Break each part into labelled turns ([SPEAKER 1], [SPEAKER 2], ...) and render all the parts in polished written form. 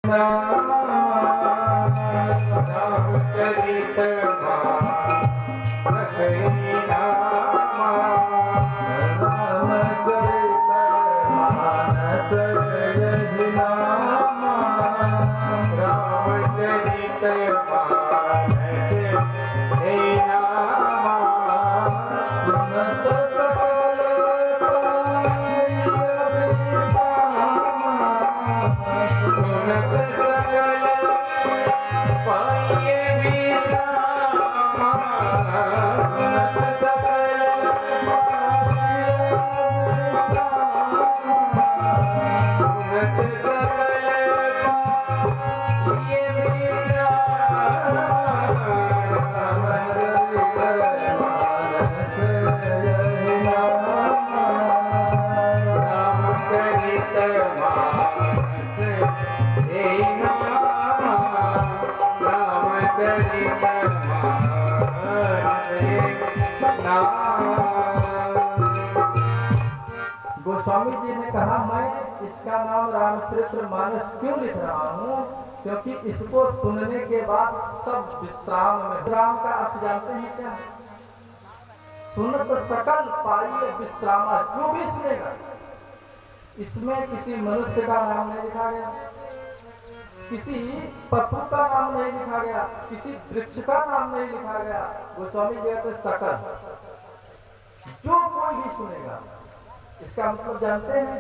[SPEAKER 1] रामचरित मानस
[SPEAKER 2] गोस्वामी जी ने कहा, मैं इसका नाम रामचरितमानस क्यों लिख रहा हूँ? क्योंकि इसको सुनने के बाद सब विश्राम में। विश्राम का अर्थ जानते हैं क्या? सुनत सकल पाइए विश्रामा। जो भी सुनेगा, इसमें किसी मनुष्य का नाम नहीं लिखा गया, किसी पशु का नाम नहीं लिखा गया, किसी वृक्ष का नाम नहीं लिखा गया। गोस्वामी जी कहते सकल, जो कोई भी सुनेगा। इसका मतलब जानते हैं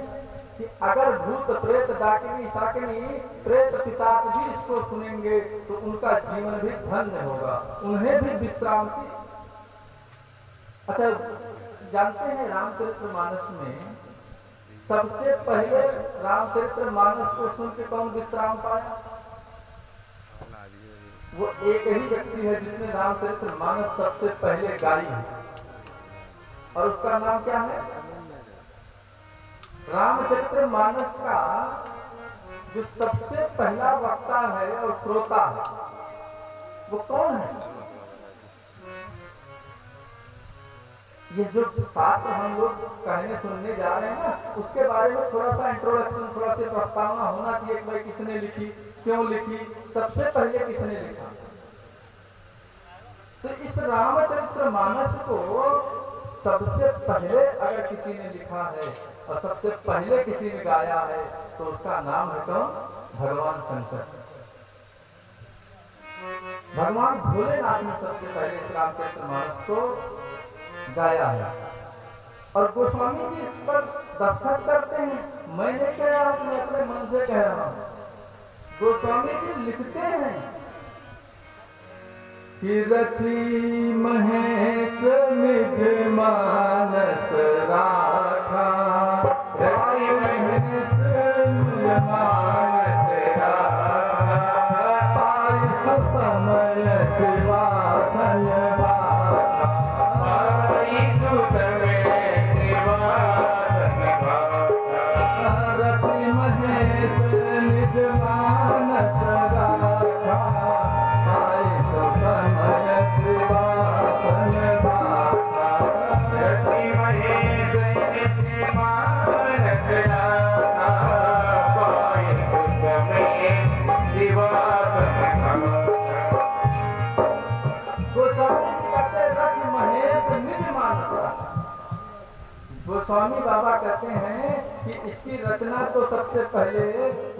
[SPEAKER 2] कि अगर भूत प्रेत डाकिनी शाकिनी प्रेत पिशाच भी इसको सुनेंगे तो उनका जीवन भी धन्य होगा, उन्हें भी विश्रांति। अच्छा, जानते हैं रामचरितमानस में सबसे पहले रामचरितमानस को सुन के कौन विश्राम पाया? वो एक ही व्यक्ति है जिसने रामचरितमानस सबसे पहले गाई है, और उसका नाम क्या है? रामचरितमानस का जो सबसे पहला वक्ता है और श्रोता है, वो कौन है? ये जो पात्र हम लोग कहने सुनने जा रहे हैं ना, उसके बारे में थोड़ा सा इंट्रोडक्शन, थोड़ा सा प्रस्तावना होना चाहिए कि भाई किसने लिखी, क्यों लिखी, सबसे पहले किसने लिखा। तो इस रामचरितमानस को सबसे पहले अगर किसी ने लिखा है और सबसे पहले किसी ने गाया है तो उसका नाम है कौन? भगवान शंकर। भगवान भोलेनाथ ने सबसे पहले इस रामचरितमानस को गाया है। और गोस्वामी जी इस पर दस्तखत करते हैं। मैंने क्या, मैं अपने मन से कह रहा हूं। गोस्वामी जी लिखते हैं कि रथी महेश निज मानस राखा,
[SPEAKER 1] रथी महेश निज मानस राखा,
[SPEAKER 2] पाई सुसमय शिवाधन बाखा,
[SPEAKER 1] पाई सुसमय शिवाधन बाखा।
[SPEAKER 2] रथी महेश निज मानस राखा, पाई सुसमय शिवाधन बाखा,
[SPEAKER 1] रथी महेश निज मानस राखा, पाई सुसमय शिवाधन बाखा।
[SPEAKER 2] गोस्वामी जी कहते रथ महेश निज मानस राखा। गोस्वामी बाबा कहते हैं कि इसकी रचना तो सबसे पहले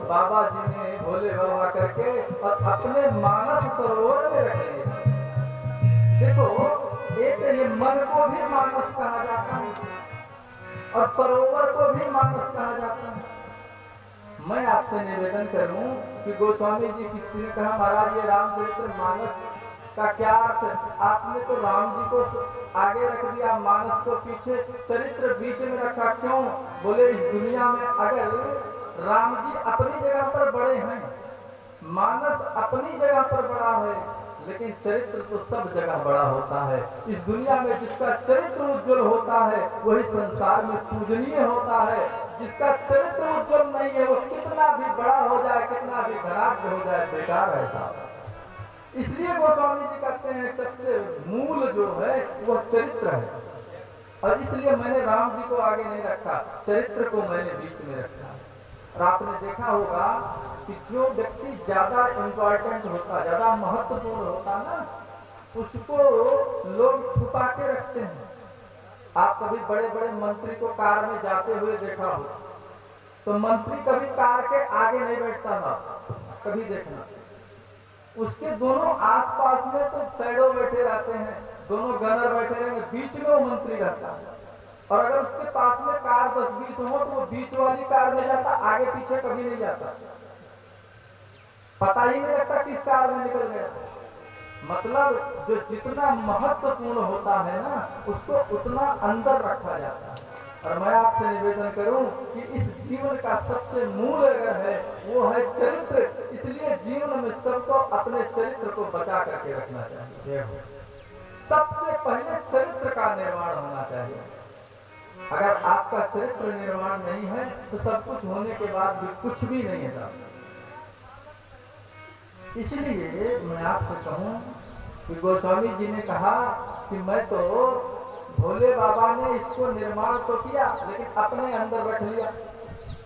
[SPEAKER 2] बाबा जी ने भोले बाबा करके और अपने मानस सरोवर में रखे। देखो, एक ये मन को भी मानस कहा जाता है और सरोवर को भी मानस कहा जाता है। मैं आपसे निवेदन करूं कि गोस्वामी जी किसी ने कहा, महाराज ये रामचरितमानस का क्या अर्थ? आपने तो राम जी को आगे रख दिया, मानस को पीछे, चरित्र बीच में रखा, क्यों? बोले इस दुनिया में अगर राम जी अपनी जगह पर बड़े हैं, मानस अपनी जगह पर बड़ा है, लेकिन चरित्र तो सब जगह बड़ा होता है। इस दुनिया में जिसका चरित्र उज्जवल होता है वही संसार में पूजनीय होता है। जिसका चरित्र उज्जवल नहीं है वो कितना भी बड़ा हो जाए, कितना भी धनाढ्य हो जाए, बेकार है साहब। इसलिए गोस्वामी जी कहते हैं सबसे मूल जो है वह चरित्र है, और इसलिए मैंने राम जी को आगे नहीं रखा, चरित्र को मैंने बीच में रखा। और आपने देखा होगा कि जो व्यक्ति ज्यादा इम्पोर्टेंट होता, ज्यादा महत्वपूर्ण होता ना, उसको लोग छुपा के रखते हैं। आप कभी बड़े बड़े मंत्री को कार में जाते हुए देखा हो, तो मंत्री कभी कार के आगे नहीं बैठता था, कभी देखना। उसके दोनों आसपास में तो शैडो बैठे रहते हैं, दोनों गनर बैठे रहेंगे, बीच में वो मंत्री रहता है। और अगर उसके पास में कार 10-20 हो तो वो बीच वाली कार में जाता, आगे पीछे कभी नहीं जाता, पता ही नहीं लगता किस कार में निकल गया। मतलब जो जितना महत्वपूर्ण होता है ना, उसको उतना अंदर रखा जाता है। और मैं आपसे निवेदन करूं कि इस जीवन का सबसे मूल अगर है वो है चरित्र। इसलिए जीवन में सबको अपने चरित्र को बचा करके रखना चाहिए। सबसे पहले चरित्र का निर्माण होना चाहिए। अगर आपका चरित्र निर्माण नहीं है तो सब कुछ होने के बाद भी कुछ भी नहीं है। इसलिए मैं आपसे कहूं कि गोस्वामी जी ने कहा कि मैं तो भोले बाबा ने इसको निर्माण तो किया लेकिन अपने अंदर रख लिया।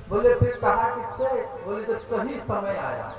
[SPEAKER 2] बोले फिर कहा किससे? बोले तो सही समय आया।